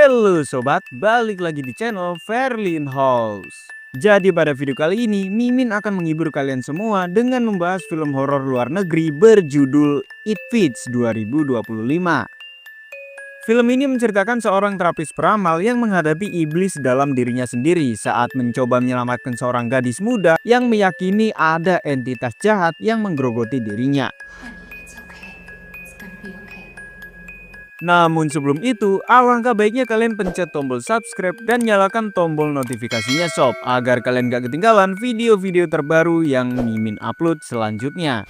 Halo sobat, balik lagi di channel Verlin House. Jadi pada video kali ini, Mimin akan menghibur kalian semua dengan membahas film horor luar negeri berjudul It Fits 2025. Film ini menceritakan seorang terapis peramal yang menghadapi iblis dalam dirinya sendiri saat mencoba menyelamatkan seorang gadis muda yang meyakini ada entitas jahat yang menggerogoti dirinya. Namun sebelum itu, alangkah baiknya kalian pencet tombol subscribe dan nyalakan tombol notifikasinya sob, agar kalian gak ketinggalan video-video terbaru yang Mimin upload selanjutnya.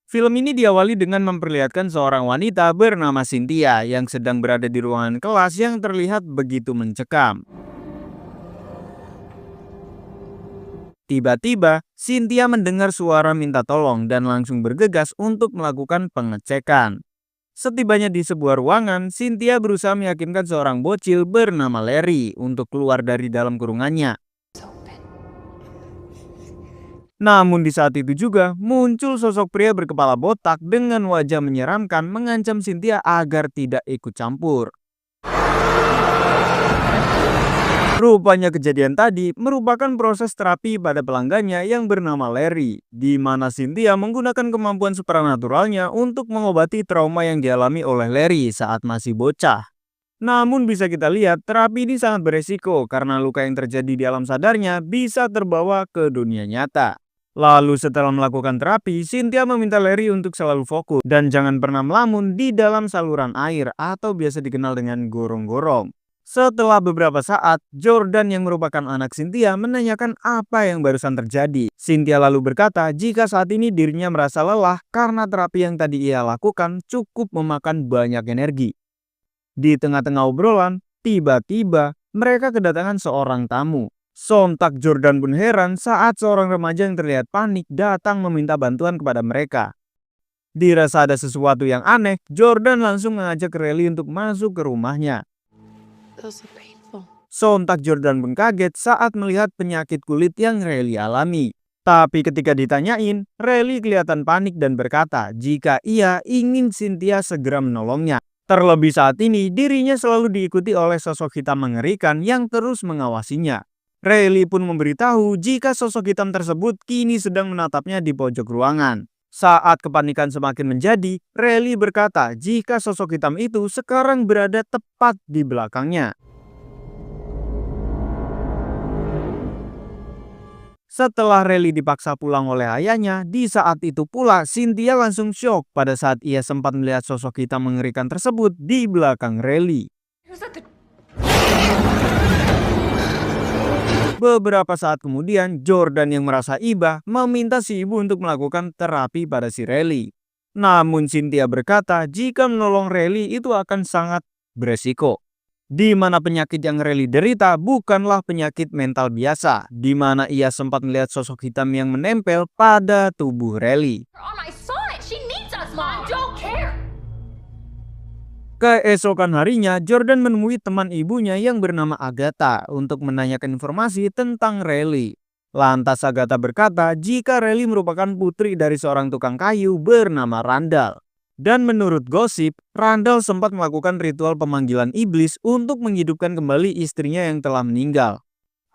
Film ini diawali dengan memperlihatkan seorang wanita bernama Cynthia yang sedang berada di ruangan kelas yang terlihat begitu mencekam. Tiba-tiba, Cynthia mendengar suara minta tolong dan langsung bergegas untuk melakukan pengecekan. Setibanya di sebuah ruangan, Cynthia berusaha meyakinkan seorang bocil bernama Larry untuk keluar dari dalam kurungannya. Namun di saat itu juga, muncul sosok pria berkepala botak dengan wajah menyeramkan mengancam Cynthia agar tidak ikut campur. Rupanya kejadian tadi merupakan proses terapi pada pelanggannya yang bernama Larry, di mana Cynthia menggunakan kemampuan supernaturalnya untuk mengobati trauma yang dialami oleh Larry saat masih bocah. Namun bisa kita lihat, terapi ini sangat beresiko karena luka yang terjadi di alam sadarnya bisa terbawa ke dunia nyata. Lalu setelah melakukan terapi, Cynthia meminta Larry untuk selalu fokus dan jangan pernah melamun di dalam saluran air atau biasa dikenal dengan gorong-gorong. Setelah beberapa saat, Jordan yang merupakan anak Cynthia menanyakan apa yang barusan terjadi. Cynthia lalu berkata jika saat ini dirinya merasa lelah karena terapi yang tadi ia lakukan cukup memakan banyak energi. Di tengah-tengah obrolan, tiba-tiba mereka kedatangan seorang tamu. Sontak Jordan pun heran saat seorang remaja yang terlihat panik datang meminta bantuan kepada mereka. Dirasa ada sesuatu yang aneh, Jordan langsung mengajak Riley untuk masuk ke rumahnya. Sontak Jordan pun kaget saat melihat penyakit kulit yang Riley alami. Tapi ketika ditanyain, Riley kelihatan panik dan berkata jika ia ingin Cynthia segera menolongnya. Terlebih saat ini, dirinya selalu diikuti oleh sosok hitam mengerikan yang terus mengawasinya. Riley pun memberitahu jika sosok hitam tersebut kini sedang menatapnya di pojok ruangan. Saat kepanikan semakin menjadi, Riley berkata jika sosok hitam itu sekarang berada tepat di belakangnya. Setelah Riley dipaksa pulang oleh ayahnya, di saat itu pula Cynthia langsung syok pada saat ia sempat melihat sosok hitam mengerikan tersebut di belakang Riley. Beberapa saat kemudian, Jordan yang merasa iba meminta si ibu untuk melakukan terapi pada si Riley. Namun Cynthia berkata jika menolong Riley itu akan sangat beresiko. Di mana penyakit yang Riley derita bukanlah penyakit mental biasa, di mana ia sempat melihat sosok hitam yang menempel pada tubuh Riley. Keesokan harinya, Jordan menemui teman ibunya yang bernama Agatha untuk menanyakan informasi tentang Riley. Lantas Agatha berkata jika Riley merupakan putri dari seorang tukang kayu bernama Randall. Dan menurut gosip, Randall sempat melakukan ritual pemanggilan iblis untuk menghidupkan kembali istrinya yang telah meninggal.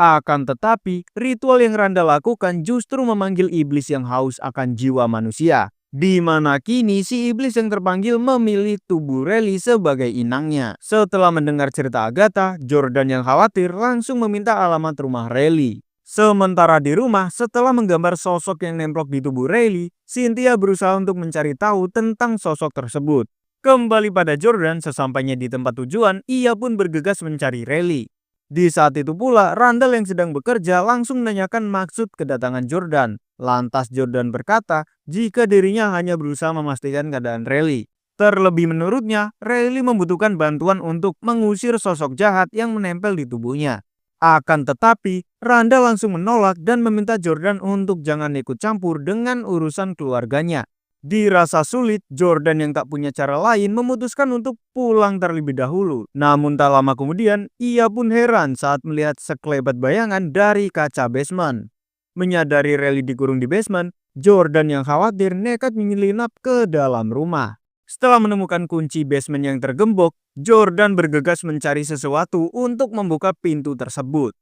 Akan tetapi, ritual yang Randall lakukan justru memanggil iblis yang haus akan jiwa manusia. Di mana kini si iblis yang terpanggil memilih tubuh Riley sebagai inangnya. Setelah mendengar cerita Agatha, Jordan yang khawatir langsung meminta alamat rumah Riley. Sementara di rumah, setelah menggambar sosok yang nemplok di tubuh Riley, Cynthia berusaha untuk mencari tahu tentang sosok tersebut. Kembali pada Jordan, sesampainya di tempat tujuan, ia pun bergegas mencari Riley. Di saat itu pula, Randall yang sedang bekerja langsung menanyakan maksud kedatangan Jordan. Lantas Jordan berkata jika dirinya hanya berusaha memastikan keadaan Riley. Terlebih menurutnya, Riley membutuhkan bantuan untuk mengusir sosok jahat yang menempel di tubuhnya. Akan tetapi, Randall langsung menolak dan meminta Jordan untuk jangan ikut campur dengan urusan keluarganya. Dirasa sulit, Jordan yang tak punya cara lain memutuskan untuk pulang terlebih dahulu. Namun tak lama kemudian, ia pun heran saat melihat sekelebat bayangan dari kaca basement. Menyadari Riley dikurung di basement, Jordan yang khawatir nekat menyelinap ke dalam rumah. Setelah menemukan kunci basement yang tergembok, Jordan bergegas mencari sesuatu untuk membuka pintu tersebut.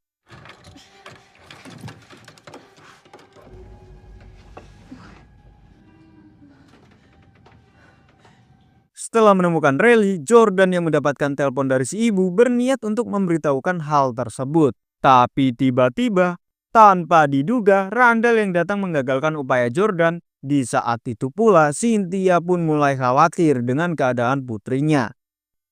Setelah menemukan Riley, Jordan yang mendapatkan telepon dari si ibu berniat untuk memberitahukan hal tersebut. Tapi tiba-tiba, tanpa diduga, Randall yang datang menggagalkan upaya Jordan. Di saat itu pula, Cynthia pun mulai khawatir dengan keadaan putrinya.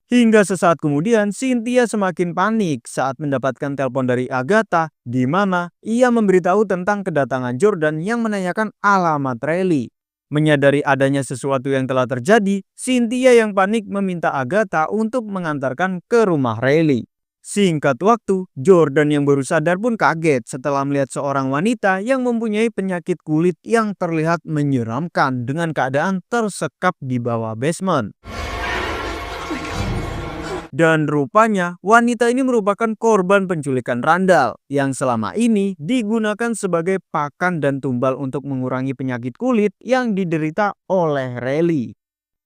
Hingga sesaat kemudian, Cynthia semakin panik saat mendapatkan telepon dari Agatha, di mana ia memberitahu tentang kedatangan Jordan yang menanyakan alamat Riley. Menyadari adanya sesuatu yang telah terjadi, Cynthia yang panik meminta Agatha untuk mengantarkan ke rumah Riley. Singkat waktu, Jordan yang baru sadar pun kaget setelah melihat seorang wanita yang mempunyai penyakit kulit yang terlihat menyeramkan dengan keadaan tersekap di bawah basement. Dan rupanya wanita ini merupakan korban penculikan Randall yang selama ini digunakan sebagai pakan dan tumbal untuk mengurangi penyakit kulit yang diderita oleh Riley.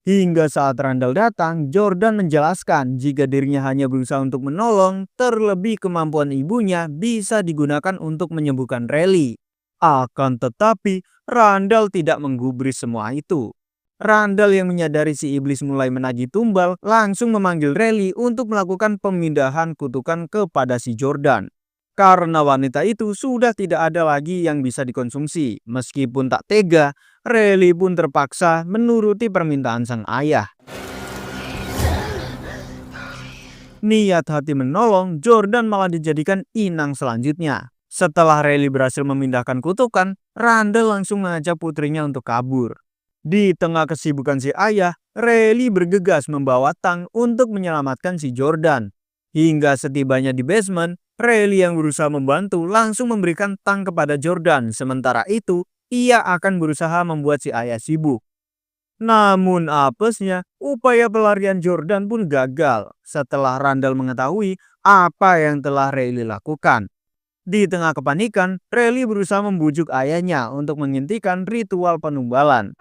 Hingga saat Randall datang, Jordan menjelaskan jika dirinya hanya berusaha untuk menolong, terlebih kemampuan ibunya bisa digunakan untuk menyembuhkan Riley. Akan tetapi, Randall tidak menggubris semua itu. Randall yang menyadari si iblis mulai menagih tumbal langsung memanggil Riley untuk melakukan pemindahan kutukan kepada si Jordan. Karena wanita itu sudah tidak ada lagi yang bisa dikonsumsi. Meskipun tak tega, Riley pun terpaksa menuruti permintaan sang ayah. Niat hati menolong, Jordan malah dijadikan inang selanjutnya. Setelah Riley berhasil memindahkan kutukan, Randall langsung mengajak putrinya untuk kabur. Di tengah kesibukan si ayah, Riley bergegas membawa tang untuk menyelamatkan si Jordan. Hingga setibanya di basement, Riley yang berusaha membantu langsung memberikan tang kepada Jordan. Sementara itu, ia akan berusaha membuat si ayah sibuk. Namun apesnya, upaya pelarian Jordan pun gagal setelah Randall mengetahui apa yang telah Riley lakukan. Di tengah kepanikan, Riley berusaha membujuk ayahnya untuk menghentikan ritual penumbalan.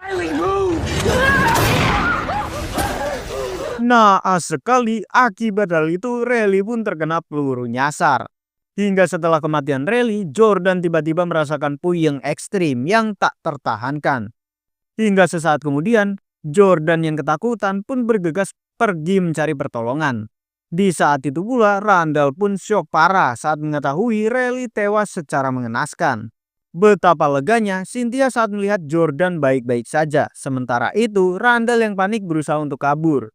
Naas sekali, akibat hal itu Riley pun terkena peluru nyasar. Hingga setelah kematian Riley, Jordan tiba-tiba merasakan puyeng ekstrim yang tak tertahankan. Hingga sesaat kemudian, Jordan yang ketakutan pun bergegas pergi mencari pertolongan. Di saat itu pula, Randall pun syok parah saat mengetahui Riley tewas secara mengenaskan. Betapa leganya Cynthia saat melihat Jordan baik-baik saja. Sementara itu, Randall yang panik berusaha untuk kabur.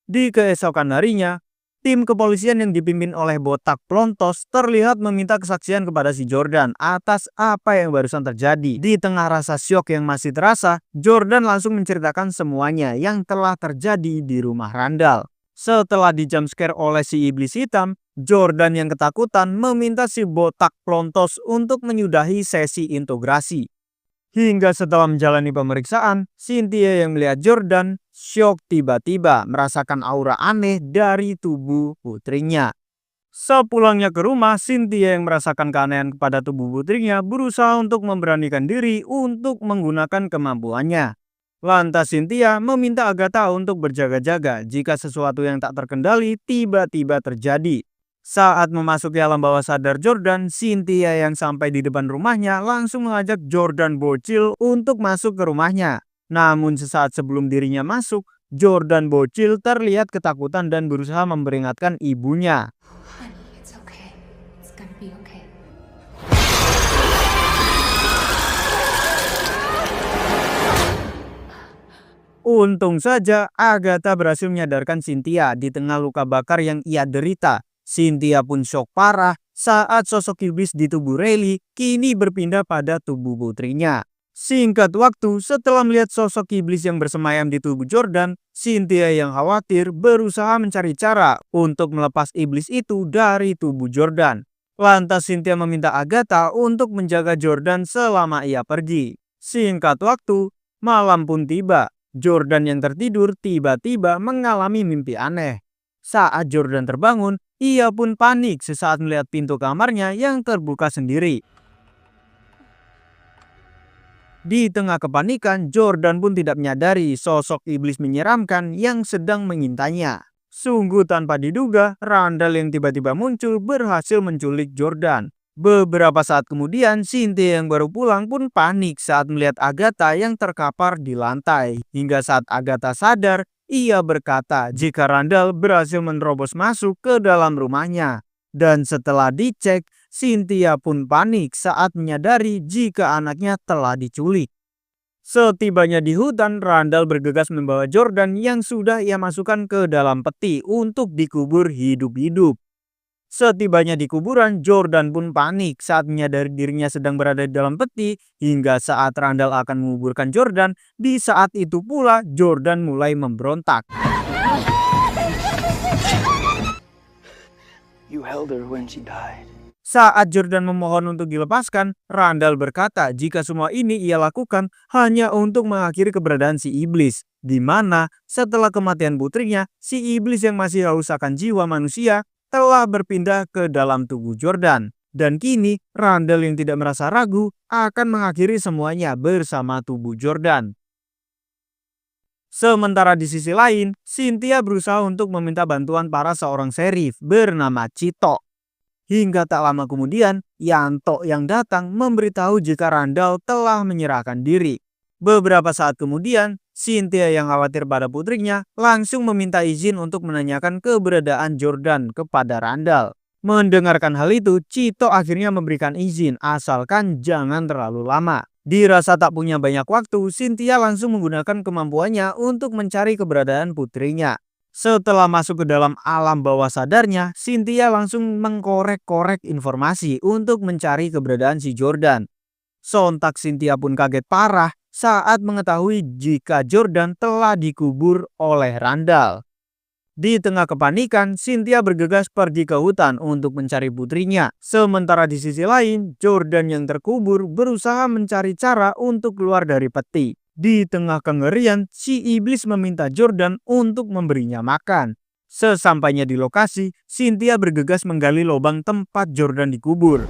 Di keesokan harinya, tim kepolisian yang dipimpin oleh botak Plontos terlihat meminta kesaksian kepada si Jordan atas apa yang barusan terjadi. Di tengah rasa syok yang masih terasa, Jordan langsung menceritakan semuanya yang telah terjadi di rumah Randall. Setelah di-jumpscare oleh si iblis hitam, Jordan yang ketakutan meminta si botak Plontos untuk menyudahi sesi integrasi. Hingga setelah menjalani pemeriksaan, Cynthia yang melihat Jordan syok tiba-tiba merasakan aura aneh dari tubuh putrinya. Sepulangnya ke rumah, Cynthia yang merasakan keanehan kepada tubuh putrinya berusaha untuk memberanikan diri untuk menggunakan kemampuannya. Lantas Cynthia meminta Agatha untuk berjaga-jaga jika sesuatu yang tak terkendali tiba-tiba terjadi. Saat memasuki alam bawah sadar Jordan, Cynthia yang sampai di depan rumahnya langsung mengajak Jordan bocil untuk masuk ke rumahnya. Namun sesaat sebelum dirinya masuk, Jordan bocil terlihat ketakutan dan berusaha memperingatkan ibunya. Untung saja Agatha berhasil menyadarkan Cynthia di tengah luka bakar yang ia derita. Cynthia pun syok parah saat sosok iblis di tubuh Riley kini berpindah pada tubuh putrinya. Singkat waktu, setelah melihat sosok iblis yang bersemayam di tubuh Jordan, Cynthia yang khawatir berusaha mencari cara untuk melepas iblis itu dari tubuh Jordan. Lantas Cynthia meminta Agatha untuk menjaga Jordan selama ia pergi. Singkat waktu, Malam pun tiba. Jordan yang tertidur tiba-tiba mengalami mimpi aneh. Saat Jordan terbangun, ia pun panik sesaat melihat pintu kamarnya yang terbuka sendiri. Di tengah kepanikan, Jordan pun tidak menyadari sosok iblis menyeramkan yang sedang mengintainya. Sungguh tanpa diduga, Randall yang tiba-tiba muncul berhasil menculik Jordan. Beberapa saat kemudian, Cynthia yang baru pulang pun panik saat melihat Agatha yang terkapar di lantai. Hingga saat Agatha sadar, ia berkata jika Randall berhasil menerobos masuk ke dalam rumahnya. Dan setelah dicek, Cynthia pun panik saat menyadari jika anaknya telah diculik. Setibanya di hutan, Randall bergegas membawa Jordan yang sudah ia masukkan ke dalam peti untuk dikubur hidup-hidup. Setibanya di kuburan, Jordan pun panik saat menyadari dirinya sedang berada di dalam peti. Hingga saat Randall akan menguburkan Jordan, di saat itu pula Jordan mulai memberontak. You held her when she died. Saat Jordan memohon untuk dilepaskan, Randall berkata jika semua ini ia lakukan hanya untuk mengakhiri keberadaan si iblis. Di mana setelah kematian putrinya, si iblis yang masih haus akan jiwa manusia telah berpindah ke dalam tubuh Jordan. Dan kini Randall yang tidak merasa ragu akan mengakhiri semuanya bersama tubuh Jordan. Sementara di sisi lain, Cynthia berusaha untuk meminta bantuan para seorang sheriff bernama Cito. Hingga tak lama kemudian, Yanto yang datang memberitahu jika Randall telah menyerahkan diri. Beberapa saat kemudian, Cynthia yang khawatir pada putrinya langsung meminta izin untuk menanyakan keberadaan Jordan kepada Randall. Mendengarkan hal itu, Cito akhirnya memberikan izin asalkan jangan terlalu lama. Dirasa tak punya banyak waktu, Cynthia langsung menggunakan kemampuannya untuk mencari keberadaan putrinya. Setelah masuk ke dalam alam bawah sadarnya, Cynthia langsung mengkorek-korek informasi untuk mencari keberadaan si Jordan. Sontak Cynthia pun kaget parah saat mengetahui jika Jordan telah dikubur oleh Randall. Di tengah kepanikan, Cynthia bergegas pergi ke hutan untuk mencari putrinya. Sementara di sisi lain, Jordan yang terkubur berusaha mencari cara untuk keluar dari peti. Di tengah kengerian, si iblis meminta Jordan untuk memberinya makan. Sesampainya di lokasi, Cynthia bergegas menggali lubang tempat Jordan dikubur.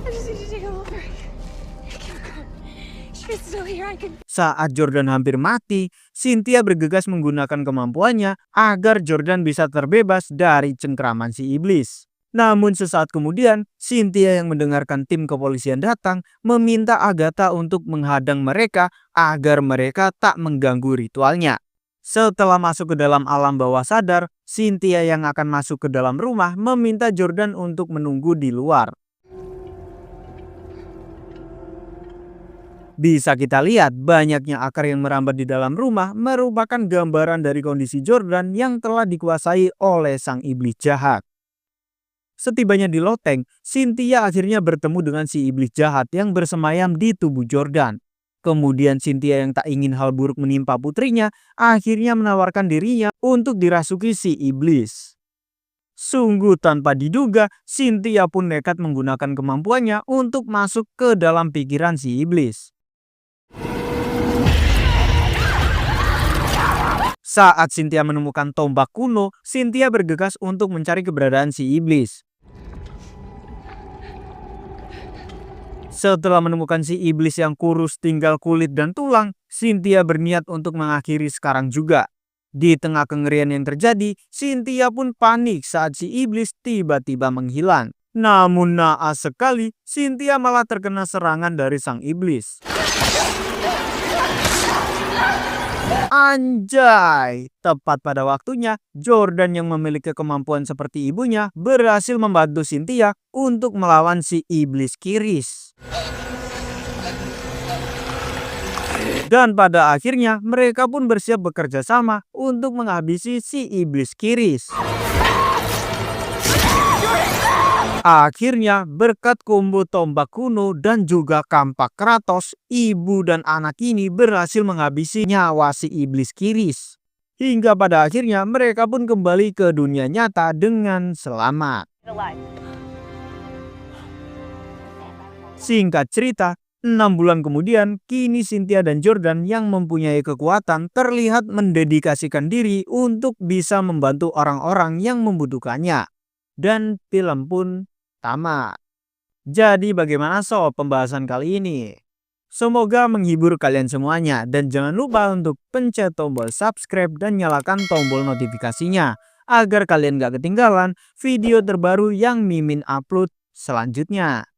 Saat Jordan hampir mati, Cynthia bergegas menggunakan kemampuannya agar Jordan bisa terbebas dari cengkraman si iblis. Namun sesaat kemudian, Cynthia yang mendengarkan tim kepolisian datang meminta Agatha untuk menghadang mereka agar mereka tak mengganggu ritualnya. Setelah masuk ke dalam alam bawah sadar, Cynthia yang akan masuk ke dalam rumah meminta Jordan untuk menunggu di luar. Bisa kita lihat banyaknya akar yang merambat di dalam rumah merupakan gambaran dari kondisi Jordan yang telah dikuasai oleh sang iblis jahat. Setibanya di loteng, Cynthia akhirnya bertemu dengan si iblis jahat yang bersemayam di tubuh Jordan. Kemudian Cynthia yang tak ingin hal buruk menimpa putrinya akhirnya menawarkan dirinya untuk dirasuki si iblis. Sungguh tanpa diduga, Cynthia pun nekat menggunakan kemampuannya untuk masuk ke dalam pikiran si iblis. Saat Cynthia menemukan tombak kuno, Cynthia bergegas untuk mencari keberadaan si iblis. Setelah menemukan si iblis yang kurus tinggal kulit dan tulang, Cynthia berniat untuk mengakhiri sekarang juga. Di tengah kengerian yang terjadi, Cynthia pun panik saat si iblis tiba-tiba menghilang. Namun naas sekali, Cynthia malah terkena serangan dari sang iblis. Anjay! Tepat pada waktunya, Jordan yang memiliki kemampuan seperti ibunya berhasil membantu Cynthia untuk melawan si iblis Kiris. Dan pada akhirnya mereka pun bersiap bekerja sama untuk menghabisi si iblis Kiris. Akhirnya berkat combo tombak kuno dan juga kampak Kratos, ibu dan anak ini berhasil menghabisi nyawa si iblis Kiris. Hingga pada akhirnya mereka pun kembali ke dunia nyata dengan selamat. Singkat cerita, 6 bulan kemudian, kini Cynthia dan Jordan yang mempunyai kekuatan terlihat mendedikasikan diri untuk bisa membantu orang-orang yang membutuhkannya. Dan film pun tamat. Jadi bagaimana sob pembahasan kali ini? Semoga menghibur kalian semuanya dan jangan lupa untuk pencet tombol subscribe dan nyalakan tombol notifikasinya agar kalian gak ketinggalan video terbaru yang Mimin upload selanjutnya.